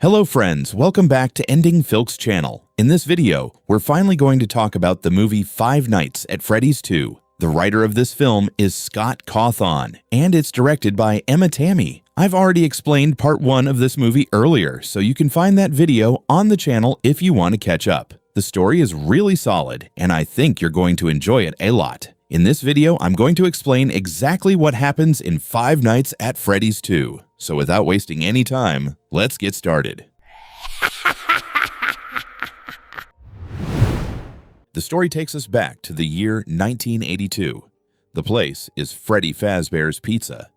Hello friends, welcome back to EndingFlix channel. In this video, we're finally going to talk about the movie Five Nights at Freddy's 2. The writer of this film is Scott Cawthon, and it's directed by Emma Tammy. I've already explained part 1 of this movie earlier, so you can find that video on the channel if you want to catch up. The story is really solid, and I think you're going to enjoy it a lot. In this video, I'm going to explain exactly what happens in Five Nights at Freddy's 2. So without wasting any time, let's get started. The story takes us back to the year 1982. The place is Freddy Fazbear's Pizza.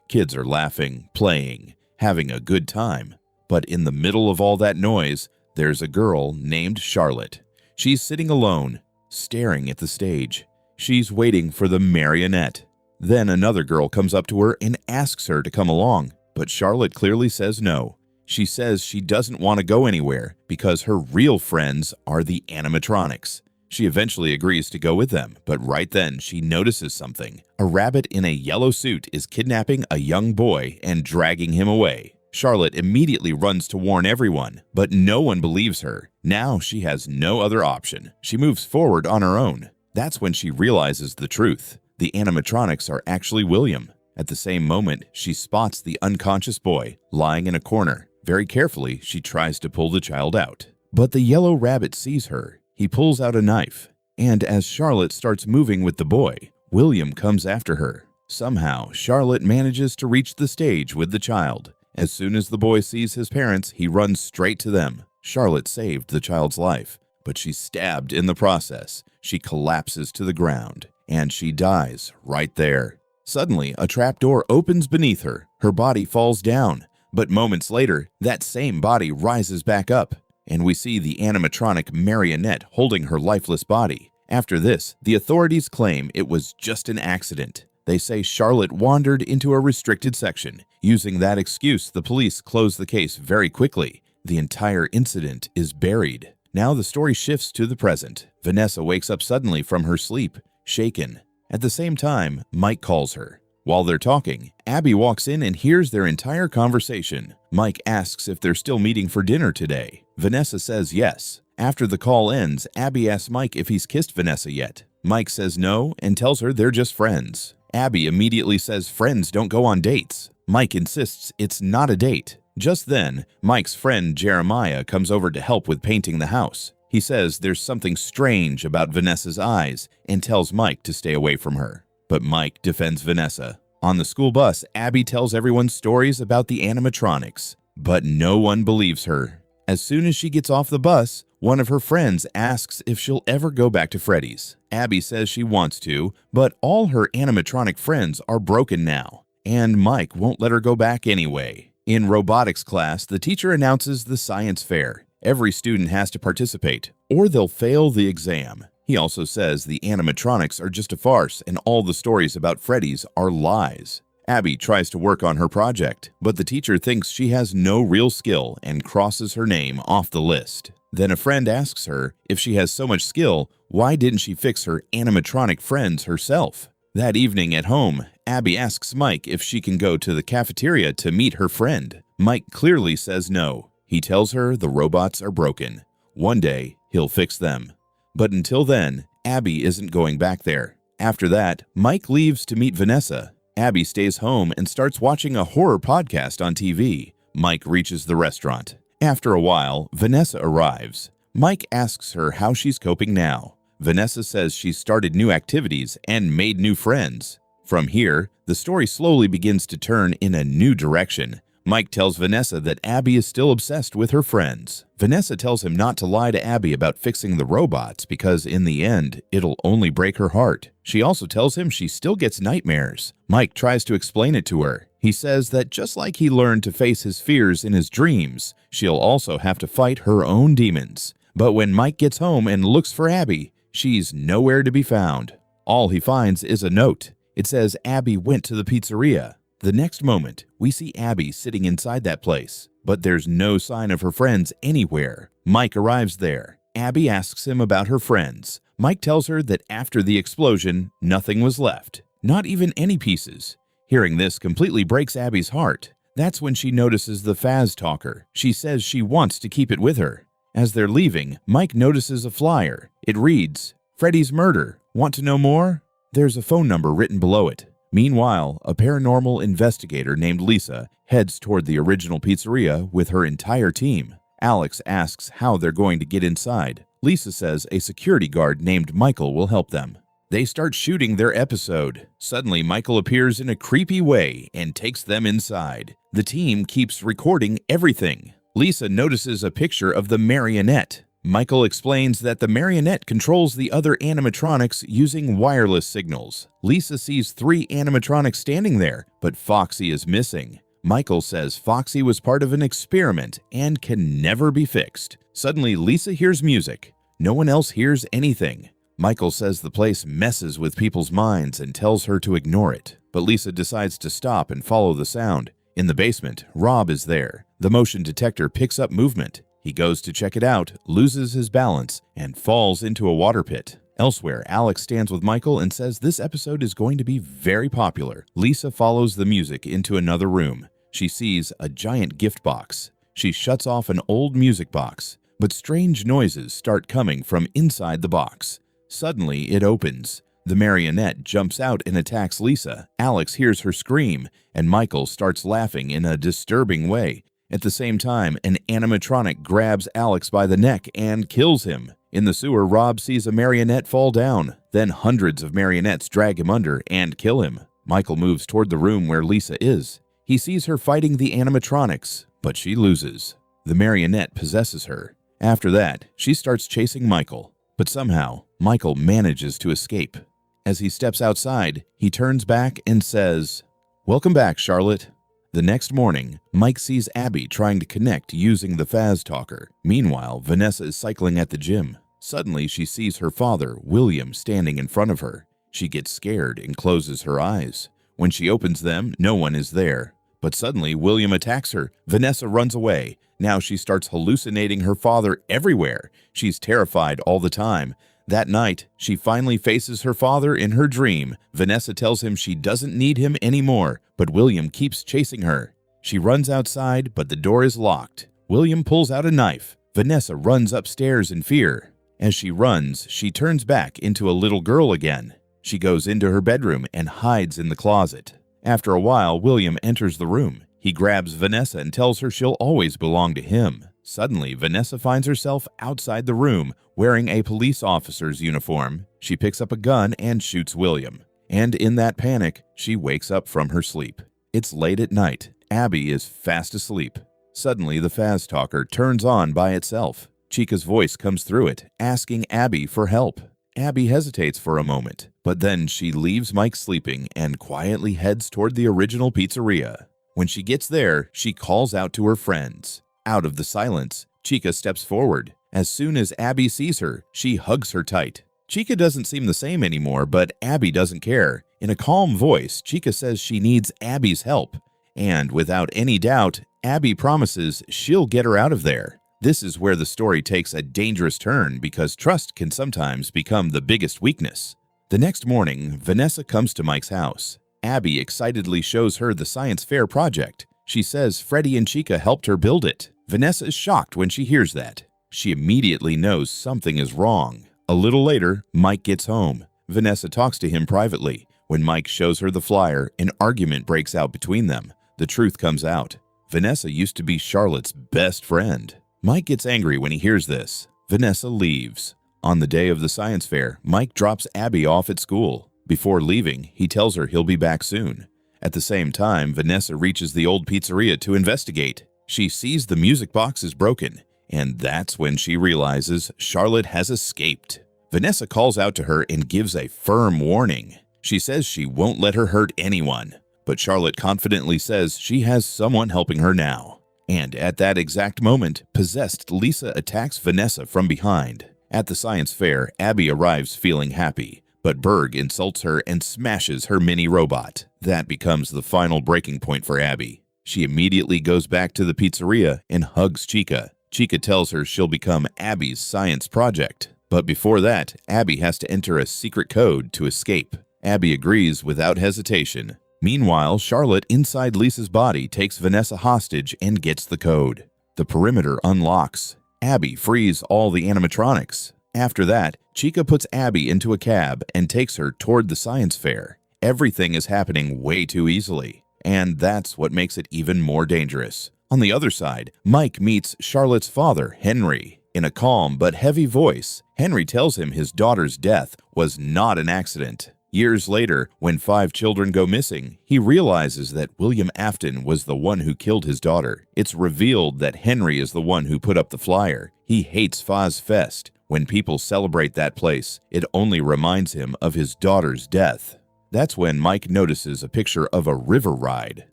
Kids are laughing, playing, having a good time. But in the middle of all that noise, there's a girl named Charlotte. She's sitting alone, staring at the stage. She's waiting for the marionette. Then another girl comes up to her and asks her to come along, but Charlotte clearly says no. She says she doesn't want to go anywhere because her real friends are the animatronics. She eventually agrees to go with them, but right then she notices something. A rabbit in a yellow suit is kidnapping a young boy and dragging him away. Charlotte immediately runs to warn everyone, but no one believes her. Now she has no other option. She moves forward on her own. That's when she realizes the truth. The animatronics are actually William. At the same moment, she spots the unconscious boy lying in a corner. Very carefully, she tries to pull the child out. But the yellow rabbit sees her. He pulls out a knife. And as Charlotte starts moving with the boy, William comes after her. Somehow, Charlotte manages to reach the stage with the child. As soon as the boy sees his parents, he runs straight to them. Charlotte saved the child's life, but she's stabbed in the process. She collapses to the ground, and she dies right there. Suddenly, a trapdoor opens beneath her. Her body falls down, but moments later, that same body rises back up, and we see the animatronic marionette holding her lifeless body. After this, the authorities claim it was just an accident. They say Charlotte wandered into a restricted section. Using that excuse, the police close the case very quickly. The entire incident is buried. Now the story shifts to the present. Vanessa wakes up suddenly from her sleep, shaken. At the same time, Mike calls her. While they're talking, Abby walks in and hears their entire conversation. Mike asks if they're still meeting for dinner today. Vanessa says yes. After the call ends, Abby asks Mike if he's kissed Vanessa yet. Mike says no and tells her they're just friends. Abby immediately says friends don't go on dates. Mike insists it's not a date. Just then, Mike's friend Jeremiah comes over to help with painting the house. He says there's something strange about Vanessa's eyes and tells Mike to stay away from her. But Mike defends Vanessa. On the school bus, Abby tells everyone stories about the animatronics, but no one believes her. As soon as she gets off the bus, one of her friends asks if she'll ever go back to Freddy's. Abby says she wants to, but all her animatronic friends are broken now, and Mike won't let her go back anyway. In robotics class, the teacher announces the science fair. Every student has to participate, or they'll fail the exam. He also says the animatronics are just a farce and all the stories about Freddy's are lies. Abby tries to work on her project, but the teacher thinks she has no real skill and crosses her name off the list. Then a friend asks her if she has so much skill, why didn't she fix her animatronic friends herself? That evening at home, Abby asks Mike if she can go to the cafeteria to meet her friend. Mike clearly says no. He tells her the robots are broken. One day, he'll fix them. But until then, Abby isn't going back there. After that, Mike leaves to meet Vanessa. Abby stays home and starts watching a horror podcast on TV. Mike reaches the restaurant. After a while, Vanessa arrives. Mike asks her how she's coping now. Vanessa says she's started new activities and made new friends. From here, the story slowly begins to turn in a new direction. Mike tells Vanessa that Abby is still obsessed with her friends. Vanessa tells him not to lie to Abby about fixing the robots because in the end, it'll only break her heart. She also tells him she still gets nightmares. Mike tries to explain it to her. He says that just like he learned to face his fears in his dreams, she'll also have to fight her own demons. But when Mike gets home and looks for Abby, she's nowhere to be found. All he finds is a note. It says Abby went to the pizzeria. The next moment, we see Abby sitting inside that place, but there's no sign of her friends anywhere. Mike arrives there. Abby asks him about her friends. Mike tells her that after the explosion, nothing was left, not even any pieces. Hearing this completely breaks Abby's heart. That's when she notices the Faz talker. She says she wants to keep it with her. As they're leaving, Mike notices a flyer. It reads, "Freddy's murder. Want to know more?" There's a phone number written below it. Meanwhile, a paranormal investigator named Lisa heads toward the original pizzeria with her entire team. Alex asks how they're going to get inside. Lisa says a security guard named Michael will help them. They start shooting their episode. Suddenly, Michael appears in a creepy way and takes them inside. The team keeps recording everything. Lisa notices a picture of the marionette. Michael explains that the marionette controls the other animatronics using wireless signals. Lisa sees 3 animatronics standing there, but Foxy is missing. Michael says Foxy was part of an experiment and can never be fixed. Suddenly, Lisa hears music. No one else hears anything. Michael says the place messes with people's minds and tells her to ignore it, but Lisa decides to stop and follow the sound. In the basement, Rob is there. The motion detector picks up movement. He goes to check it out, loses his balance, and falls into a water pit. Elsewhere, Alex stands with Michael and says this episode is going to be very popular. Lisa follows the music into another room. She sees a giant gift box. She shuts off an old music box, but strange noises start coming from inside the box. Suddenly, it opens. The marionette jumps out and attacks Lisa. Alex hears her scream, and Michael starts laughing in a disturbing way. At the same time, an animatronic grabs Alex by the neck and kills him. In the sewer, Rob sees a marionette fall down. Then hundreds of marionettes drag him under and kill him. Michael moves toward the room where Lisa is. He sees her fighting the animatronics, but she loses. The marionette possesses her. After that, she starts chasing Michael. But somehow, Michael manages to escape. As he steps outside, he turns back and says, "Welcome back, Charlotte." The next morning, Mike sees Abby trying to connect using the Faz talker. Meanwhile, Vanessa is cycling at the gym. Suddenly, she sees her father, William, standing in front of her. She gets scared and closes her eyes. When she opens them, no one is there. But suddenly, William attacks her. Vanessa runs away. Now she starts hallucinating her father everywhere. She's terrified all the time. That night, she finally faces her father in her dream. Vanessa tells him she doesn't need him anymore, but William keeps chasing her. She runs outside, but the door is locked. William pulls out a knife. Vanessa runs upstairs in fear. As she runs, she turns back into a little girl again. She goes into her bedroom and hides in the closet. After a while, William enters the room. He grabs Vanessa and tells her she'll always belong to him. Suddenly, Vanessa finds herself outside the room, wearing a police officer's uniform. She picks up a gun and shoots William. And in that panic, she wakes up from her sleep. It's late at night. Abby is fast asleep. Suddenly, the Faz talker turns on by itself. Chica's voice comes through it, asking Abby for help. Abby hesitates for a moment, but then she leaves Mike sleeping and quietly heads toward the original pizzeria. When she gets there, she calls out to her friends. Out of the silence, Chica steps forward. As soon as Abby sees her, she hugs her tight. Chica doesn't seem the same anymore, but Abby doesn't care. In a calm voice, Chica says she needs Abby's help. And without any doubt, Abby promises she'll get her out of there. This is where the story takes a dangerous turn because trust can sometimes become the biggest weakness. The next morning, Vanessa comes to Mike's house. Abby excitedly shows her the science fair project. She says Freddy and Chica helped her build it. Vanessa is shocked when she hears that. She immediately knows something is wrong. A little later, Mike gets home. Vanessa talks to him privately. When Mike shows her the flyer, an argument breaks out between them. The truth comes out. Vanessa used to be Charlotte's best friend. Mike gets angry when he hears this. Vanessa leaves. On the day of the science fair, Mike drops Abby off at school. Before leaving, he tells her he'll be back soon. At the same time, Vanessa reaches the old pizzeria to investigate. She sees the music box is broken, and that's when she realizes Charlotte has escaped. Vanessa calls out to her and gives a firm warning. She says she won't let her hurt anyone, but Charlotte confidently says she has someone helping her now. And at that exact moment, possessed Lisa attacks Vanessa from behind. At the science fair, Abby arrives feeling happy, but Berg insults her and smashes her mini robot. That becomes the final breaking point for Abby. She immediately goes back to the pizzeria and hugs Chica. Chica tells her she'll become Abby's science project. But before that, Abby has to enter a secret code to escape. Abby agrees without hesitation. Meanwhile, Charlotte inside Lisa's body takes Vanessa hostage and gets the code. The perimeter unlocks. Abby frees all the animatronics. After that, Chica puts Abby into a cab and takes her toward the science fair. Everything is happening way too easily, and that's what makes it even more dangerous. On the other side, Mike meets Charlotte's father, Henry. In a calm but heavy voice, Henry tells him his daughter's death was not an accident. Years later, when 5 children go missing, he realizes that William Afton was the one who killed his daughter. It's revealed that Henry is the one who put up the flyer. He hates Fazfest. When people celebrate that place, it only reminds him of his daughter's death. That's when Mike notices a picture of a river ride.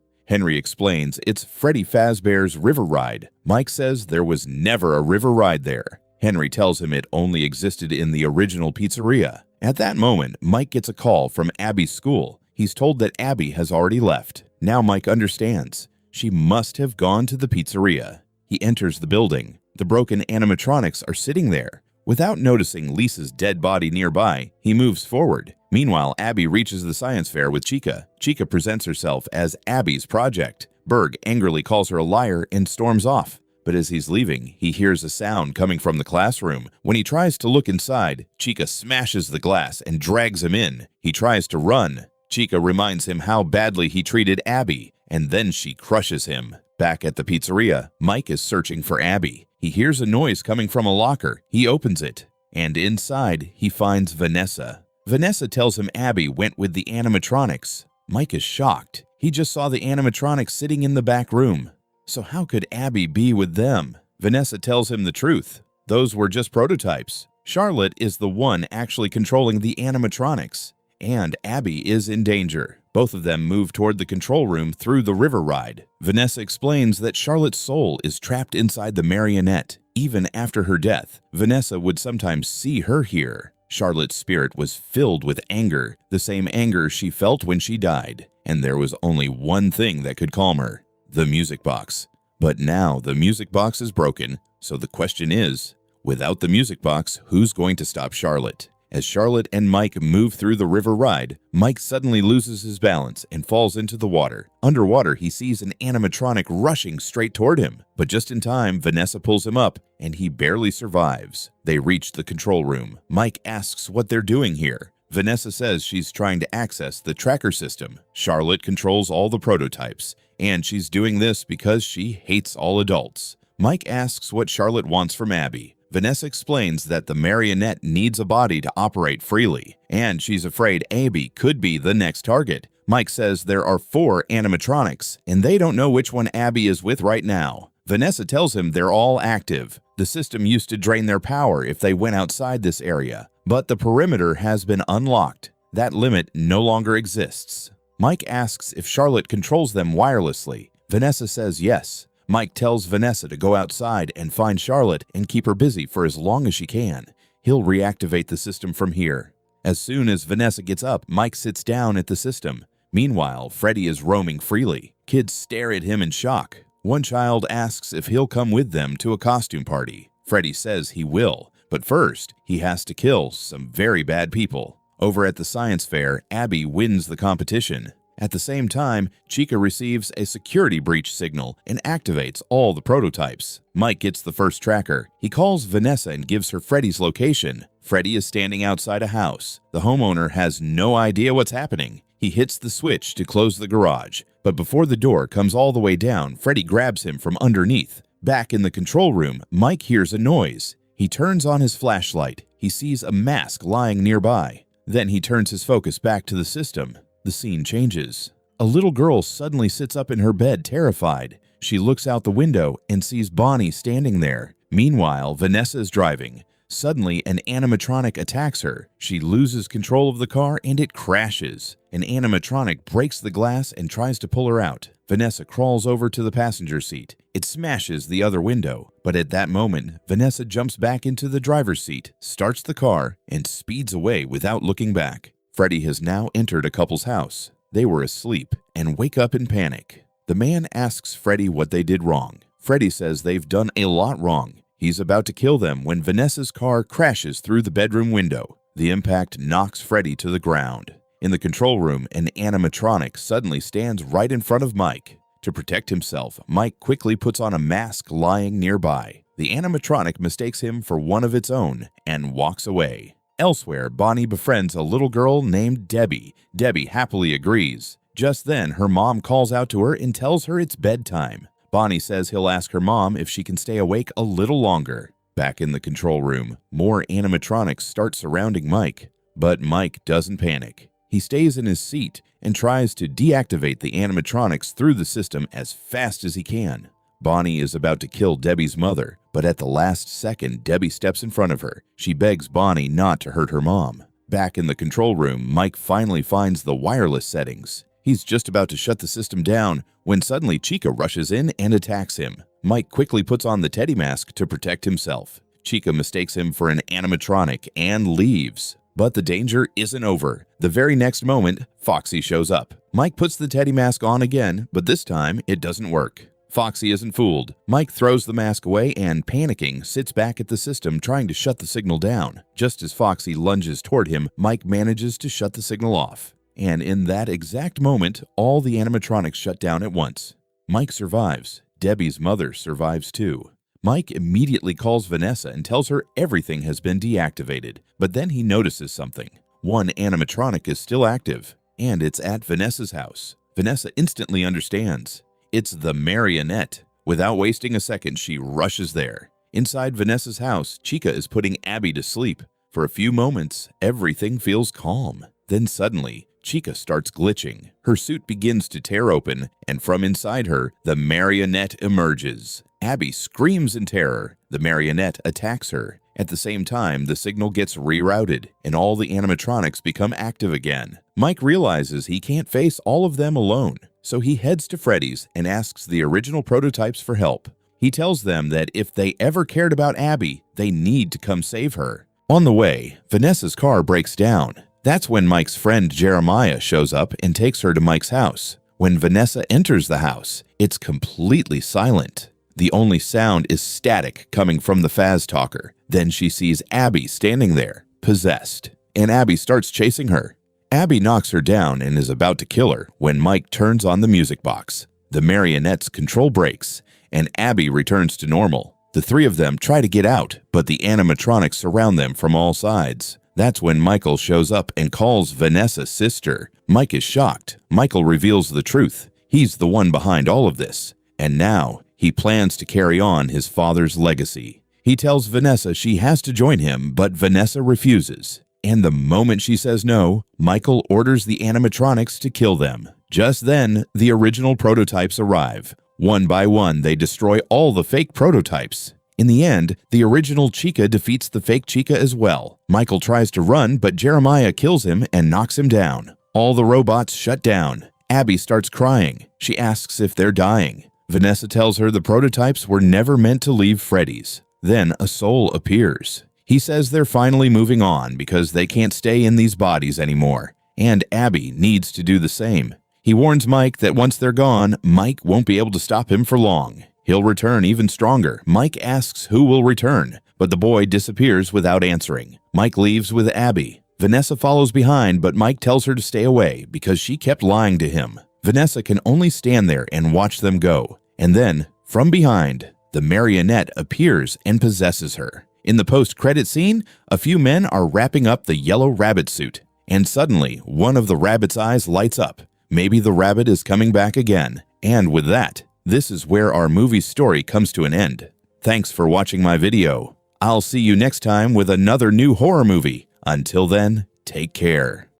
Henry explains it's Freddy Fazbear's river ride. Mike says there was never a river ride there. Henry tells him it only existed in the original pizzeria. At that moment, Mike gets a call from Abby's school. He's told that Abby has already left. Now Mike understands. She must have gone to the pizzeria. He enters the building. The broken animatronics are sitting there. Without noticing Lisa's dead body nearby, he moves forward. Meanwhile, Abby reaches the science fair with Chica. Chica presents herself as Abby's project. Berg angrily calls her a liar and storms off. But as he's leaving, he hears a sound coming from the classroom. When he tries to look inside, Chica smashes the glass and drags him in. He tries to run. Chica reminds him how badly he treated Abby, and then she crushes him. Back at the pizzeria, Mike is searching for Abby. He hears a noise coming from a locker. He opens it, and inside he finds Vanessa. Vanessa tells him Abby went with the animatronics. Mike is shocked. He just saw the animatronics sitting in the back room. So how could Abby be with them? Vanessa tells him the truth. Those were just prototypes. Charlotte is the one actually controlling the animatronics, and Abby is in danger. Both of them move toward the control room through the river ride. Vanessa explains that Charlotte's soul is trapped inside the marionette. Even after her death, Vanessa would sometimes see her here. Charlotte's spirit was filled with anger, the same anger she felt when she died. And there was only one thing that could calm her: the music box. But now the music box is broken, so the question is, without the music box, who's going to stop Charlotte? As Charlotte and Mike move through the river ride, Mike suddenly loses his balance and falls into the water. Underwater, he sees an animatronic rushing straight toward him. But just in time, Vanessa pulls him up, and he barely survives. They reach the control room. Mike asks what they're doing here. Vanessa says she's trying to access the tracker system. Charlotte controls all the prototypes, and she's doing this because she hates all adults. Mike asks what Charlotte wants from Abby. Vanessa explains that the marionette needs a body to operate freely, and she's afraid Abby could be the next target. Mike says there are 4 animatronics, and they don't know which one Abby is with right now. Vanessa tells him they're all active. The system used to drain their power if they went outside this area, but the perimeter has been unlocked. That limit no longer exists. Mike asks if Charlotte controls them wirelessly. Vanessa says yes. Mike tells Vanessa to go outside and find Charlotte and keep her busy for as long as she can. He'll reactivate the system from here. As soon as Vanessa gets up, Mike sits down at the system. Meanwhile, Freddy is roaming freely. Kids stare at him in shock. One child asks if he'll come with them to a costume party. Freddy says he will, but first, he has to kill some very bad people. Over at the science fair, Abby wins the competition. At the same time, Chica receives a security breach signal and activates all the prototypes. Mike gets the first tracker. He calls Vanessa and gives her Freddy's location. Freddy is standing outside a house. The homeowner has no idea what's happening. He hits the switch to close the garage, but before the door comes all the way down, Freddy grabs him from underneath. Back in the control room, Mike hears a noise. He turns on his flashlight. He sees a mask lying nearby. Then he turns his focus back to the system. The scene changes. A little girl suddenly sits up in her bed, terrified. She looks out the window and sees Bonnie standing there. Meanwhile, Vanessa is driving. Suddenly, an animatronic attacks her. She loses control of the car and it crashes. An animatronic breaks the glass and tries to pull her out. Vanessa crawls over to the passenger seat. It smashes the other window. But at that moment, Vanessa jumps back into the driver's seat, starts the car, and speeds away without looking back. Freddy has now entered a couple's house. They were asleep and wake up in panic. The man asks Freddy what they did wrong. Freddy says they've done a lot wrong. He's about to kill them when Vanessa's car crashes through the bedroom window. The impact knocks Freddy to the ground. In the control room, an animatronic suddenly stands right in front of Mike. To protect himself, Mike quickly puts on a mask lying nearby. The animatronic mistakes him for one of its own and walks away. Elsewhere, Bonnie befriends a little girl named Debbie. Debbie happily agrees. Just then, her mom calls out to her and tells her it's bedtime. Bonnie says he'll ask her mom if she can stay awake a little longer. Back in the control room, more animatronics start surrounding Mike. But Mike doesn't panic. He stays in his seat and tries to deactivate the animatronics through the system as fast as he can. Bonnie is about to kill Debbie's mother, but at the last second, Debbie steps in front of her. She begs Bonnie not to hurt her mom. Back in the control room, Mike finally finds the wireless settings. He's just about to shut the system down when suddenly Chica rushes in and attacks him. Mike quickly puts on the teddy mask to protect himself. Chica mistakes him for an animatronic and leaves. But the danger isn't over. The very next moment, Foxy shows up. Mike puts the teddy mask on again, but this time it doesn't work. Foxy isn't fooled. Mike throws the mask away and, panicking, sits back at the system trying to shut the signal down. Just as Foxy lunges toward him, Mike manages to shut the signal off. And in that exact moment, all the animatronics shut down at once. Mike survives. Debbie's mother survives too. Mike immediately calls Vanessa and tells her everything has been deactivated, but then he notices something. One animatronic is still active, and it's at Vanessa's house. Vanessa instantly understands. It's the marionette. Without wasting a second, she rushes there. Inside Vanessa's house, Chica is putting Abby to sleep. For a few moments, everything feels calm. Then suddenly, Chica starts glitching. Her suit begins to tear open, and from inside her, the marionette emerges. Abby screams in terror. The marionette attacks her. At the same time, the signal gets rerouted, and all the animatronics become active again. Mike realizes he can't face all of them alone, so he heads to Freddy's and asks the original prototypes for help. He tells them that if they ever cared about Abby, they need to come save her. On the way, Vanessa's car breaks down. That's when Mike's friend Jeremiah shows up and takes her to Mike's house. When Vanessa enters the house, it's completely silent. The only sound is static coming from the Faz talker. Then she sees Abby standing there, possessed, and Abby starts chasing her. Abby knocks her down and is about to kill her when Mike turns on the music box. The marionette's control breaks, and Abby returns to normal. The three of them try to get out, but the animatronics surround them from all sides. That's when Michael shows up and calls Vanessa sister. Mike is shocked. Michael reveals the truth. He's the one behind all of this. And now, he plans to carry on his father's legacy. He tells Vanessa she has to join him, but Vanessa refuses. And the moment she says no, Michael orders the animatronics to kill them. Just then, the original prototypes arrive. One by one, they destroy all the fake prototypes. In the end, the original Chica defeats the fake Chica as well. Michael tries to run, but Jeremiah kills him and knocks him down. All the robots shut down. Abby starts crying. She asks if they're dying. Vanessa tells her the prototypes were never meant to leave Freddy's. Then a soul appears. He says they're finally moving on because they can't stay in these bodies anymore. And Abby needs to do the same. He warns Mike that once they're gone, Mike won't be able to stop him for long. He'll return even stronger. Mike asks who will return, but the boy disappears without answering. Mike leaves with Abby. Vanessa follows behind, but Mike tells her to stay away because she kept lying to him. Vanessa can only stand there and watch them go. And then, from behind, the marionette appears and possesses her. In the post-credit scene, a few men are wrapping up the yellow rabbit suit. And suddenly, one of the rabbit's eyes lights up. Maybe the rabbit is coming back again. And with that, this is where our movie's story comes to an end. Thanks for watching my video. I'll see you next time with another new horror movie. Until then, take care.